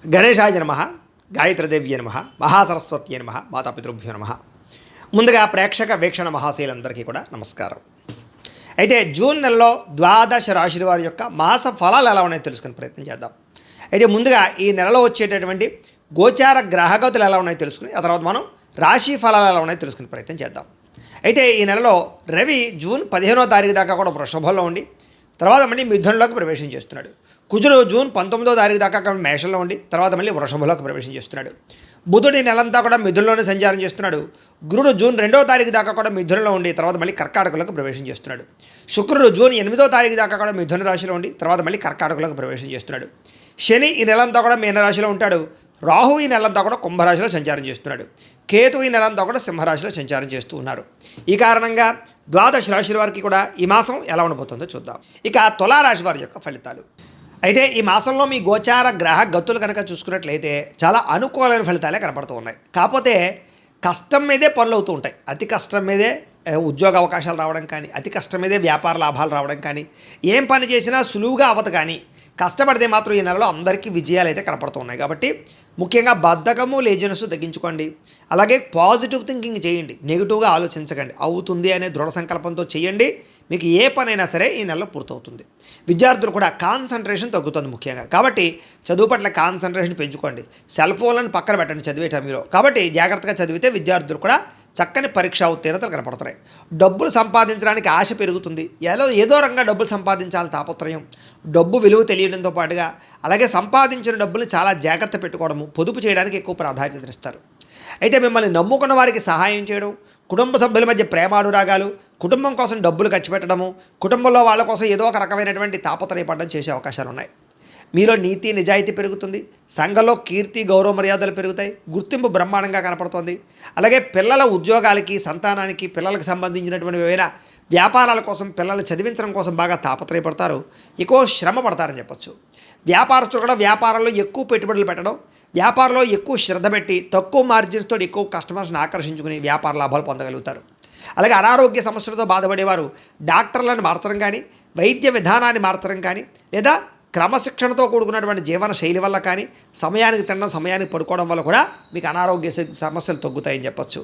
గణేశాయ నమః, గాయత్రీదేవ్యే నమః, మహాసరస్వత్యే నమః, మాతాపితృభ్యో నమః. ముందుగా ప్రేక్షక వీక్షణ మహాశీలందరికీ కూడా నమస్కారం. అయితే జూన్ నెలలో ద్వాదశ రాశుల వారి యొక్క మాస ఫలాలు ఎలా ఉన్నాయో తెలుసుకునే ప్రయత్నం చేద్దాం. అయితే ముందుగా ఈ నెలలో వచ్చేటటువంటి గోచార గ్రహగతులు ఎలా ఉన్నాయో తెలుసుకుని ఆ తర్వాత మనం రాశి ఫలాలు ఎలా ఉన్నాయో తెలుసుకునే ప్రయత్నం చేద్దాం. అయితే ఈ నెలలో రవి జూన్ 15వ తారీఖు దాకా కూడా వృషభంలో ఉండి తర్వాత మళ్ళీ మిథునంలోకి ప్రవేశం చేస్తున్నాడు. కుజుడు జూన్ 19వ తారీఖు దాకా మేషంలో ఉండి తర్వాత మళ్ళీ వృషభంలోకి ప్రవేశం చేస్తున్నాడు. బుధుడు ఈ నెలంతా కూడా మిథునంలోనే సంచారం చేస్తున్నాడు. గురుడు జూన్ 2వ తారీఖు దాకా కూడా మిథునంలో ఉండి తర్వాత మళ్ళీ కర్కాటకంలోకి ప్రవేశం చేస్తున్నాడు. శుక్రుడు జూన్ 8వ తారీఖు దాకా కూడా మిథున రాశిలో ఉండి తర్వాత మళ్ళీ కర్కాటకంలోకి ప్రవేశం చేస్తున్నాడు. శని ఈ నెలంతా కూడా మీనరాశిలో ఉంటాడు. రాహు ఈ నెలంతా కూడా కుంభరాశిలో సంచారం చేస్తున్నాడు. కేతు ఈ నెలంతా కూడా సింహరాశిలో సంచారం చేస్తూ ఉన్నారు. ఈ కారణంగా ద్వాదశ రాశుల వారికి కూడా ఈ మాసం ఎలా ఉండబోతుందో చూద్దాం. ఇక తులారాశి వారి యొక్క ఫలితాలు. అయితే ఈ మాసంలో మీ గోచార గ్రహ గతులు కనుక చూసుకున్నట్లయితే చాలా అనుకూలమైన ఫలితాలే కనపడుతూ ఉన్నాయి. కాకపోతే కష్టం మీదే పనులు అవుతూ ఉంటాయి. అతి కష్టం మీదే ఉద్యోగ అవకాశాలు రావడం కానీ, అతి కష్టం మీదే వ్యాపార లాభాలు రావడం కానీ, ఏం పని చేసినా సులువుగా అవ్వదు. కానీ కష్టపడితే మాత్రం ఈ నెలలో అందరికీ విజయాలు అయితే కనపడుతున్నాయి. కాబట్టి ముఖ్యంగా బద్ధకము లేజినెస్ తగ్గించుకోండి. అలాగే పాజిటివ్ థింకింగ్ చేయండి. నెగిటివ్గా ఆలోచించకండి. అవుతుంది అనే దృఢ సంకల్పంతో చేయండి. మీకు ఏ పనైనా సరే ఈ నెలలో పూర్తవుతుంది. విద్యార్థులు కూడా కాన్సన్ట్రేషన్ తగ్గుతుంది ముఖ్యంగా. కాబట్టి చదువు పట్ల కాన్సన్ట్రేషన్ పెంచుకోండి. సెల్ ఫోన్లను పక్కన పెట్టండి చదివే టైంలో. కాబట్టి జాగ్రత్తగా చదివితే విద్యార్థులు కూడా చక్కని పరీక్షా ఉత్తీర్ణతలు కనపడుతున్నాయి. డబ్బులు సంపాదించడానికి ఆశ పెరుగుతుంది. ఏదో రంగా డబ్బులు సంపాదించాలని తాపత్రయం, డబ్బు విలువ తెలియడంతో పాటుగా అలాగే సంపాదించిన డబ్బులు చాలా జాగ్రత్త పెట్టుకోవడము, పొదుపు చేయడానికి ఎక్కువ ప్రాధాన్యతనిస్తారు. అయితే మిమ్మల్ని నమ్ముకున్న వారికి సహాయం చేయడం, కుటుంబ సభ్యుల మధ్య ప్రేమానురాగాలు, కుటుంబం కోసం డబ్బులు ఖర్చు పెట్టడము, కుటుంబంలో వాళ్ళ కోసం ఏదో ఒక రకమైనటువంటి తాపత్రయపడడం చేసే అవకాశాలు ఉన్నాయి. మీలో నీతి నిజాయితీ పెరుగుతుంది. సంఘంలో కీర్తి గౌరవ మర్యాదలు పెరుగుతాయి. గుర్తింపు బ్రహ్మాండంగా కనపడుతుంది. అలాగే పిల్లల ఉద్యోగాలకి, సంతానానికి, పిల్లలకు సంబంధించినటువంటి ఏవైనా వ్యాపారాల కోసం, పిల్లలు చదివించడం కోసం బాగా తాపత్రయపడతారు. ఎక్కువ శ్రమ పడతారని చెప్పచ్చు. వ్యాపారస్తులు కూడా వ్యాపారంలో ఎక్కువ పెట్టుబడులు పెట్టడం, వ్యాపారంలో ఎక్కువ శ్రద్ధ పెట్టి తక్కువ మార్జిన్స్తో ఎక్కువ కస్టమర్స్ని ఆకర్షించుకుని వ్యాపార లాభాలు పొందగలుగుతారు. అలాగే అనారోగ్య సమస్యలతో బాధపడేవారు డాక్టర్లను మార్చడం కానీ, వైద్య విధానాన్ని మార్చడం కానీ, లేదా క్రమశిక్షణతో కూడుకున్నటువంటి జీవన శైలి వల్ల కానీ, సమయానికి తినడం, సమయానికి పడుకోవడం వల్ల కూడా మీకు అనారోగ్య సమస్యలు తగ్గుతాయని చెప్పచ్చు.